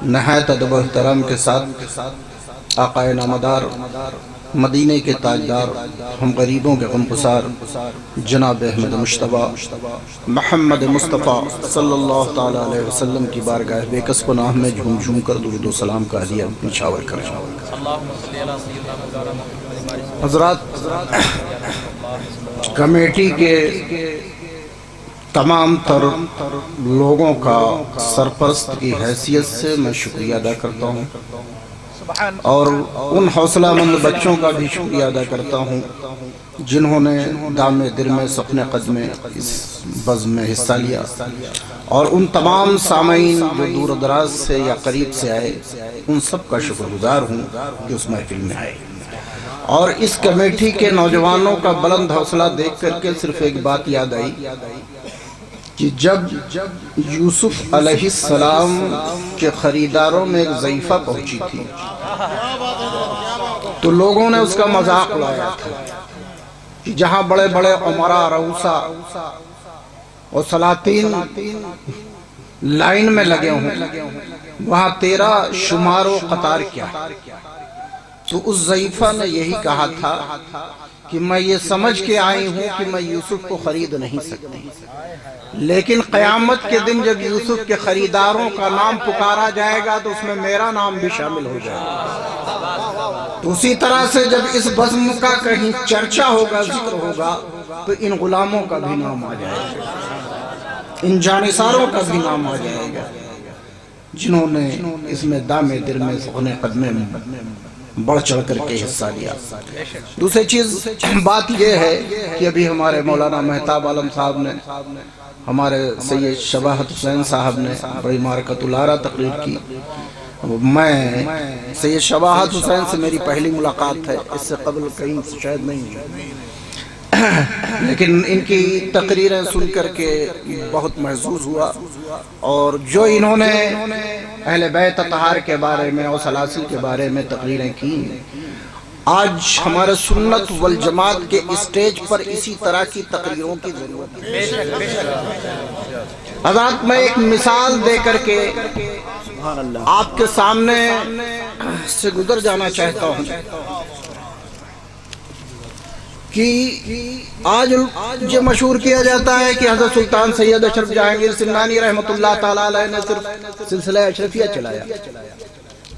نہایت ادب و احترام کے ساتھ آقا نامدار مدینے کے تاجدار ہم غریبوں کے غمگسار جناب احمد مجتبیٰ محمد مصطفیٰ صلی اللہ تعالیٰ علیہ وسلم کی بارگاہ بے کس پناہ میں جھوم جھوم کر درود و سلام کا ہدیہ نچھاور کریں۔ حضرات، کمیٹی کے تمام تر لوگوں کا سرپرست کی حیثیت سے میں شکریہ ادا کرتا ہوں، اور ان حوصلہ مند بچوں کا بھی شکریہ ادا کرتا ہوں جنہوں نے دام دل میں سخن قدم اس بزم میں حصہ لیا، اور ان تمام سامعین جو دور و دراز سے یا قریب سے آئے، ان سب کا شکر گزار ہوں کہ اس محفل میں آئے۔ اور اس کمیٹی کے نوجوانوں کا بلند حوصلہ دیکھ کر کے صرف ایک بات یاد آئی کہ جب یوسف علیہ السلام کے خریداروں میں ایک ضعیفہ پہنچی تھی تو لوگوں نے اس کا مذاق اڑایا تھا کہ جہاں بڑے بڑے عمراء، رؤسا اور سلاطین لائن میں لگے ہوں، وہاں تیرا شمار و قطار کیا ہے؟ تو اس ضعیفہ نے یہی کہا تھا کہ میں یہ سمجھ کے آئی ہوں کہ میں یوسف کو خرید نہیں سکتی، لیکن قیامت کے دن جب یوسف کے خریداروں کا نام پکارا جائے گا تو اس میں میرا نام بھی شامل ہو جائے گا۔ تو اسی طرح سے جب اس بزم کا کہیں چرچا ہوگا، ذکر ہوگا، تو ان غلاموں کا بھی نام آ جائے گا، ان جانثاروں کا بھی نام آ جائے گا جنہوں نے اس میں دام دل میں سخن قدم میں بڑھ چڑھ کر کے حصہ لیا۔ دوسری چیز بات یہ ہے کہ ابھی ہمارے مولانا مہتاب عالم صاحب نے، ہمارے سید شباہت حسین صاحب نے بڑی مارکت الارا تقریر کی۔ میں سید شباہت حسین سے میری پہلی ملاقات ہے، اس سے قبل کہیں شاید نہیں ہے، لیکن ان کی تقریریں سن کر کے بہت محظوظ ہوا، اور جو انہوں نے اہل بیت اطہار کے بارے میں اور سلاسل کے بارے میں تقریریں کی، آج ہمارے سنت والجماعت کے اسٹیج پر اسی طرح کی تقریروں کی ضرورت ہے۔ حضرات، میں ایک مثال دے کر کے آپ کے سامنے سے گزر جانا چاہتا ہوں کہ آج یہ مشہور کیا جاتا ہے کہ حضرت سلطان سید اشرف جہانگیر سمنانی رحمۃ اللہ تعالیٰ علیہ نے صرف سلسلہ اشرفیہ چلایا۔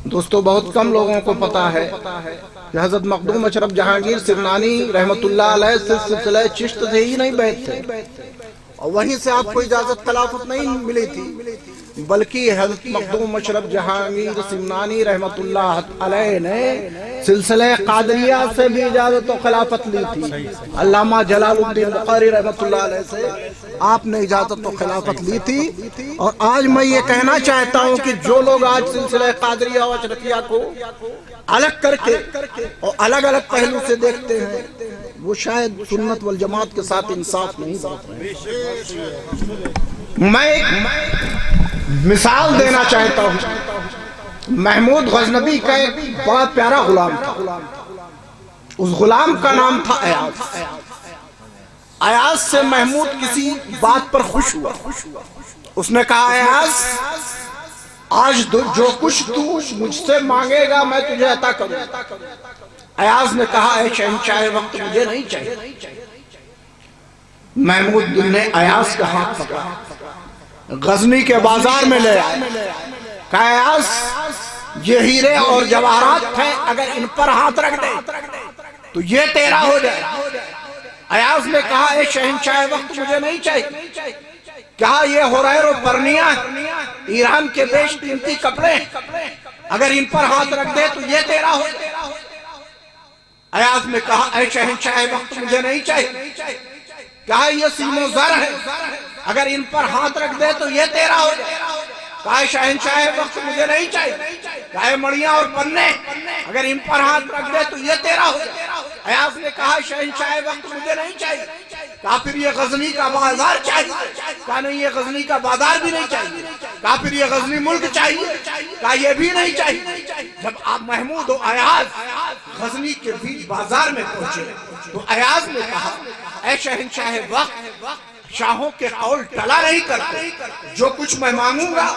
دوستو، بہت کم لوگوں کو پتا ہے کہ حضرت مخدوم اشرف جہانگیر سمنانی رحمۃ اللہ علیہ صرف سلسلہ چشت سے ہی نہیں بیت تھے، اور وہیں سے آپ کو اجازت خلافت نہیں ملی تھی، بلکہ حضرت مخدوم اشرف جہانگیر سمنانی رحمۃ اللہ علیہ نے سلسلہ قادریہ سے بھی اجازت و خلافت لی تھی۔ علامہ جلال الدین بخاری رحمۃ اللہ علیہ سے آپ نے اجازت و خلافت لی تھی۔ اور آج میں یہ کہنا چاہتا ہوں کہ جو لوگ آج سلسلہ قادریہ و اشرفیہ کو الگ کر کے اور الگ الگ پہلو سے دیکھتے ہیں، وہ شاید سنت والجماعت کے ساتھ انصاف نہیں برت رہے۔ میں ایک مثال دینا چاہتا ہوں۔ محمود غزنوی کا ایک بڑا پیارا غلام تھا، اس غلام کا نام تھا ایاز۔ ایاز سے محمود کسی بات پر خوش ہوا، اس نے کہا ایاز، آج جو کچھ تو مجھ سے مانگے گا میں تجھے عطا کروں۔ ایاز نے کہا، اے شہنشاہ وقت، مجھے نہیں چاہیے۔ محمود نے ایاز کا ہاتھ پکڑا، غزنی کے بازار میں لے آئے، کہا ایاز، یہ ہیرے اور جواہرات ہیں، اگر ان پر ہاتھ رکھ دے تو یہ تیرا ہو جائے۔ ایاز نے کہا، اے شہنشاہ وقت، مجھے نہیں چاہیے۔ کہا، یہ ہریر و پرنیہ ایران کے بیش قیمتی کپڑے، اگر ان پر ہاتھ رکھ دے تو یہ تیرا ہو جائے۔ ایاز نے کہا، اے شہنشاہ وقت، مجھے نہیں چاہیے۔ کہا، یہ سیم و زر ہے، اگر ان پر ہاتھ رکھ دے تو یہ تیرا ہو جائے۔ کہا، شہنشاہ وقت، مجھے نہیں چاہیے۔ کہا، مڑیاں اور پنے، اگر ان پر ہاتھ رکھ دے تو یہ تیرا ہو جائے۔ ایاز نے کہا، شہنشاہ وقت، مجھے نہیں چاہیے۔ کہا، پھر یہ غزنی کا بازار چاہیے۔ کہا، نہیں، یہ غزنی کا بازار بھی نہیں چاہیے۔ کہا، پھر یہ غزنی ملک چاہیے۔ کہا، یہ بھی نہیں چاہیے۔ جب آپ محمود و ایاز غزنی کے بیچ بازار میں پہنچے تو ایاز نے کہا، اے شہنشاہ وقت، شاہوں کے قول ٹلا نہیں کرتے، جو کچھ میں مانگوں گا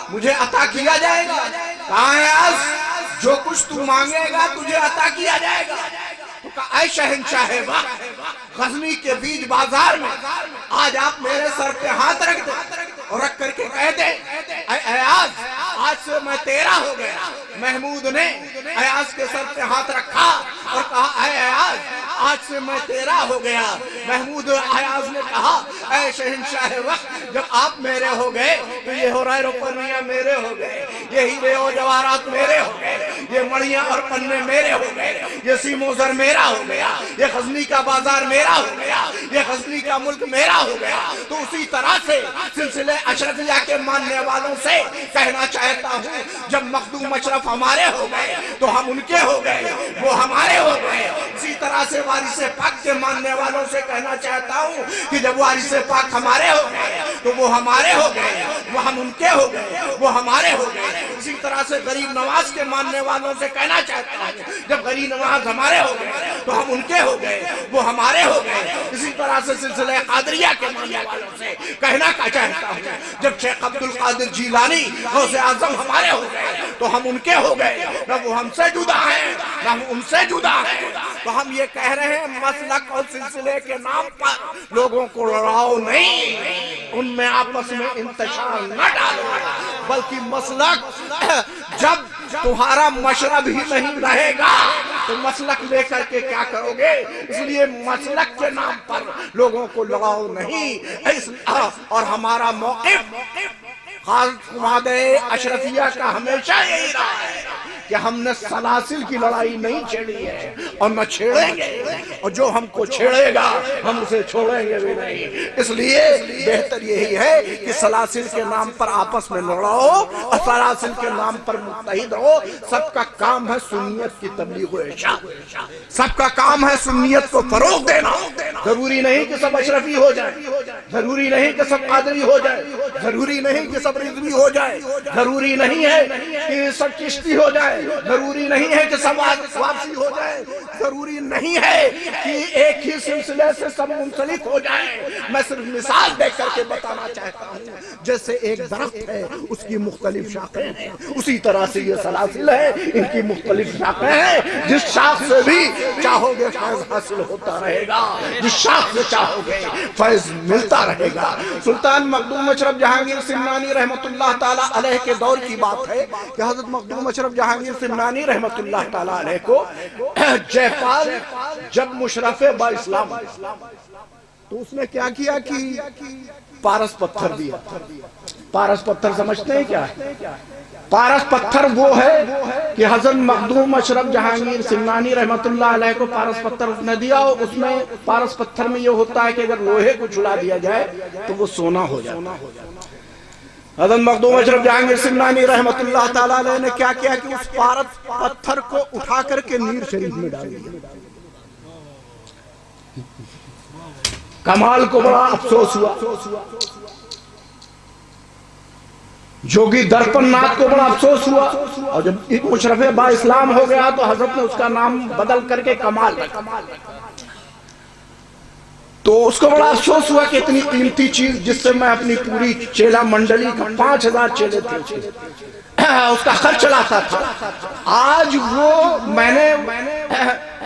مجھے عطا کیا جائے گا۔ کہاں ہے آج جو کچھ تو مانگے گا تجھے عطا کیا جائے گا؟ تو کہا اے شہنشاہ وقت، غزنی کے بیج بازار میں آج آپ میرے سر پہ ہاتھ رکھ دیں اور رکھ کر کے کہہ دیں اے ایاز آج سے میں تیرا ہو گیا۔ محمود نے ایاز کے سر پہ ہاتھ رکھا اور کہا اے ایاز آج سے میں تیرا ہو گیا۔ محمود ایاز نے کہا اے شہنشاہ وقت، جب آپ میرے ہو گئے تو یہ ہوریر و پرنیاں میرے ہو گئے، یہ ہیرے و جواہرات میرے ہو گئے، یہ مڑیاں اور پنے میرے ہو گئے، یہ سیم و زر میرا ہو گیا، یہ غزنی کا بازار میرا ہو گیا، یہ غزنی کا ملک میرا ہو گیا۔ تو اسی طرح سے سلسلہ اشرفیہ کے ماننے والوں سے کہنا چاہتا ہوں، جب مخدوم اشرف ہمارے ہو گئے تو ہم ان کے ہو گئے، وہ ہمارے ہو گئے۔ اسی طرح سے وارث پاک کے ماننے والوں سے کہنا چاہتا ہوں کہ جب وارث پاک ہمارے ہو گئے تو وہ ہمارے ہو گئے، وہ ہم ان کے ہو گئے، وہ ہمارے ہو گئے۔ اسی طرح سے غریب نواز کے ماننے والوں سے کہنا چاہتا ہوں، جب غریب نواز ہمارے ہو گئے تو ہم ان کے ہو گئے، وہ ہمارے ہو گئے۔ اسی طرح سے سلسلہ قادریہ کے ماننے والوں سے کہنا چاہتا ہوں، جب شیخ عبد القادر جیلانی غوث اعظم ہمارے ہو گئے تو ہم ان کے ہو گئے، نہ وہ ہم سے جدا ہیں نہ ہم ان سے جدا ہیں۔ تو ہم یہ کہہ رہے ہیں مسلک اور سلسلے کے نام پر لوگوں کو لڑاؤ نہیں، ان میں آپس میں انتشار نہ ڈالو، بلکہ مسلک جب تمہارا مشرب ہی نہیں رہے گا تو مسلک لے کر کے کیا کرو گے؟ اس لیے مسلک کے نام پر لوگوں کو لڑاؤ نہیں۔ اور ہمارا موقف خواجہ اشرفیہ کا ہمیشہ یہی رہا ہے کہ ہم نے سلاسل کی لڑائی نہیں چھیڑی ہے اور نہ چھیڑیں گے، اور جو ہم کو چھیڑے گا ہم اسے چھوڑیں گے بھی نہیں۔ اس لیے بہتر یہی ہے کہ سلاسل کے نام پر آپس میں لڑاؤ اور سلاسل کے نام پر متحد ہو۔ سب کا کام ہے سنیت کی تبلیغ و ارشاد، سب کا کام ہے سنیت کو فروغ دینا۔ ضروری نہیں کہ سب اشرفی ہو جائیں، ضروری نہیں کہ سب قادری ہو جائے، ضروری نہیں کہ سب رضوی ہو جائے، ضروری نہیں ہے کہ سب چشتی ہو جائے، ضروری نہیں ہے کہ سب واپسی ہو جائے، ضروری نہیں ہے کہ ایک ہی سلسلے سے سب منسلک ہو جائیں۔ میں صرف مثال دے کر کے بتانا چاہتا ہوں، جیسے ایک درخت ہے اس کی مختلف شاخیں ہیں، اسی طرح سے یہ سلاسل ہے، ان کی مختلف شاخیں ہیں۔ جس شاخ سے بھی چاہو گے فیض حاصل ہوتا رہے گا، جس شاخ سے چاہو گے فیض ملتا رہے گا۔ سلطان مخدوم اشرف جہانگیر سمنانی رحمت اللہ تعالیٰ علیہ کے دور کی بات ہے کہ حضرت مخدوم اشرف جہانگیر سمنانی رحمت اللہ تعالیٰ علیہ کو جے پال جب مشرف با اسلام تو اس نے کیا کیا کہ پارس پتھر دیا۔ پارس پتھر سمجھتے ہیں کیا ہے؟ پارس پتھر وہ ہے کہ حضرت مخدوم اشرف جہانگیر سمنانی رحمت اللہ علیہ کو پارس پتھر اس نے دیا، اور اس میں پارس پتھر میں یہ ہوتا ہے کہ اگر لوہے کو چھلا دیا جائے تو وہ سونا ہو جاتا ہے۔ حضرت مخدوم اشرف جہانگیر سمنانی رحمت اللہ تعالیٰ علیہ نے کیا کیا کہ اس پارس پتھر کو اٹھا کر کے نیر شریف میں ڈال دیا۔ کمال کو بڑا افسوس ہوا، جوگی درپن ناتھ کو بڑا افسوس ہوا، اور جب مشرف با اسلام ہو گیا تو حضرت نے اس کا نام بدل کر کے کمال رکھا۔ تو اس کو بڑا افسوس ہوا کہ اتنی قیمتی چیز جس سے میں اپنی پوری چیلا منڈلی کا 5000 چیلے تھے اس کا خرچ چلاتا تھا، آج وہ میں نے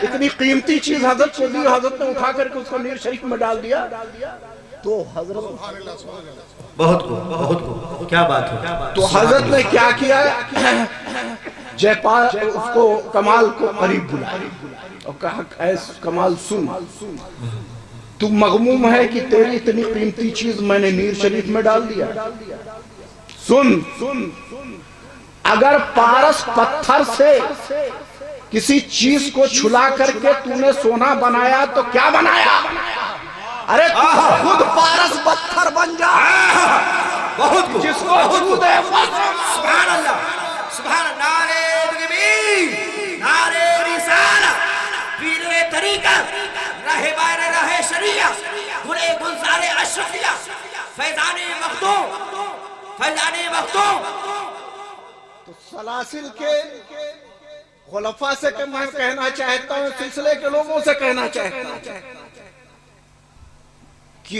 اتنی قیمتی چیز حضرت کو دی، حضرت نے اٹھا کر کے اس کو نیر شریف میں ڈال دیا۔ تو حضرت بہت کیا بات ہے، تو حضرت نے کیا کیا، جے پال اس کو کمال کو قریب بلایا اور کہا اے کمال سن، تو مغموم ہے کہ تیری اتنی قیمتی چیز میں نے نیر شریف میں ڈال دیا۔ سن، اگر پارس پتھر سے کسی چیز کو چھلا کر کے تو نے سونا بنایا تو کیا بنایا؟ ارے تو خود پارس پتھر بن جا، جس کو چھو دے سبحان اللہ، سبحان اللہ، نعرہ تکبیر، نعرہ رسالت، پیر طریقت، راہبان راہ شریعت، گلے گلزار اشرفیہ، فیضان مخدوم، فیضان مخدوم۔ تو سلاسل کے خلفاء سے کہ میں کہنا چاہتا ہوں، سلسلے کے لوگوں سے کہنا چاہتا ہوں کہ